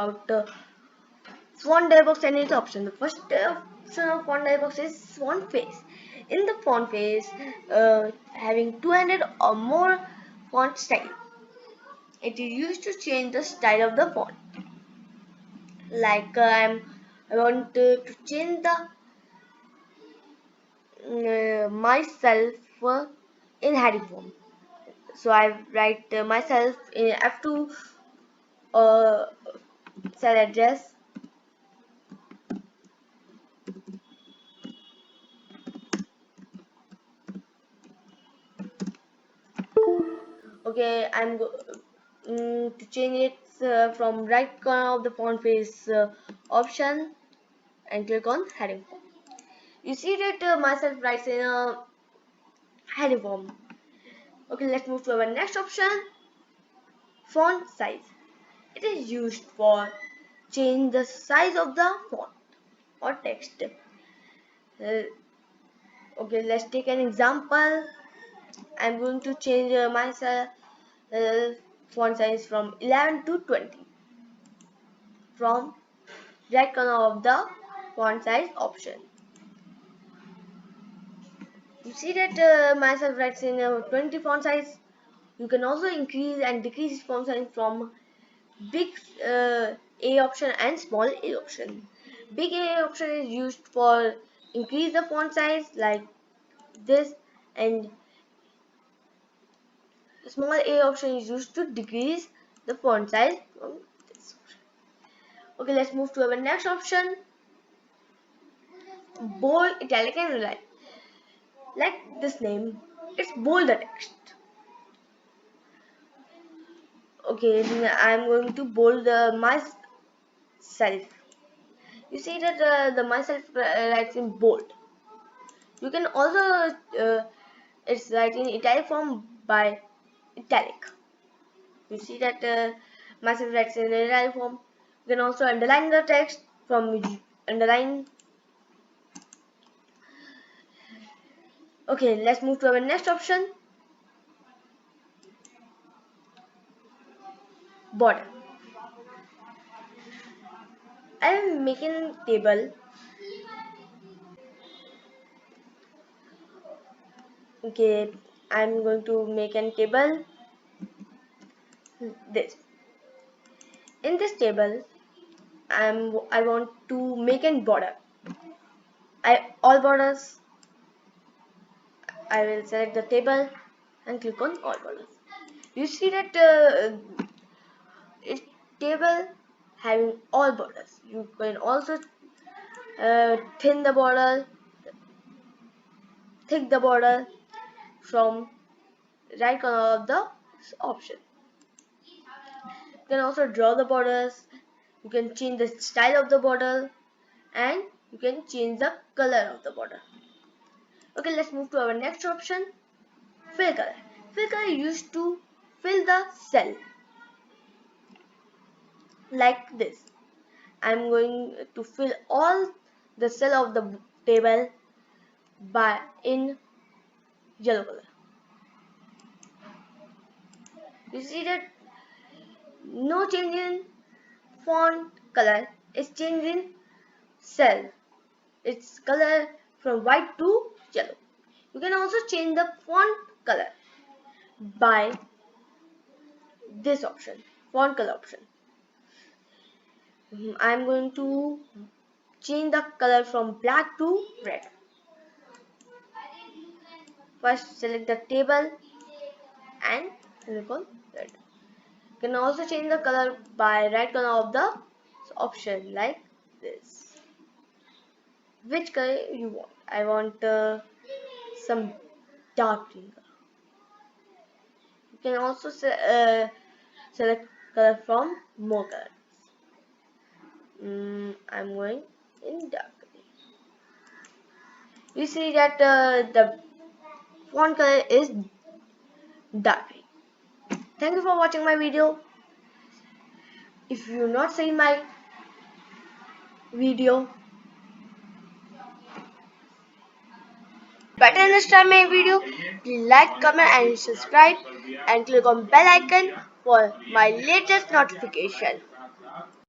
about font dialog and its option. The first option of font dialog is font face. In the font face, having 200 or more font style. It is used to change the style of the font. Like I want to change the myself in heading form. So I write myself in F2 uh, cell address. Okay, to change it from right corner of the font face option and click on heading form. You see that myself writes in a heading form. Okay, let's move to our next option, font size. It is used for change the size of the font or text. Okay, let's take an example. I'm going to change myself font size from 11 to 20 from right corner of the font size option. You see that myself writes in 20 font size. You can also increase and decrease font size from big A option and small A option. Big A option is used for increase the font size like this, and small A option is used to decrease the font size from this option. Okay, let's move to our next option, bold, italic and underline. Like this name, it's bold the text. Okay, I'm going to bold myself. You see that the myself writes in bold. You can also it's writing italic form by italic. You see that myself writes in italic form. You can also underline the text from underline. Okay, let's move to our next option, border. I am making table. Okay, I'm going to make a table. This. In this table, I want to make a border. All borders. I will select the table and click on all borders. You see that it's table having all borders. You can also thin the border, thick the border from right corner of the option. You can also draw the borders. You can change the style of the border and you can change the color of the border. Okay, let's move to our next option, fill color. Fill color used to fill the cell like this. I'm going to fill all the cell of the table in yellow color. You see that no change in font color is change in cell. Its color from white to yellow. You can also change the font color by this option, font color option. I'm going to change the color from black to red. First select the table and click on red. You can also change the color by right corner of the option like this. Which color you want? I want some dark green color. You can also select color from more colors. I'm going in dark green. You see that the font color is dark green. Thank you for watching my video. If you not seen my video, better understand my video, please like, comment and subscribe and click on bell icon for my latest notification.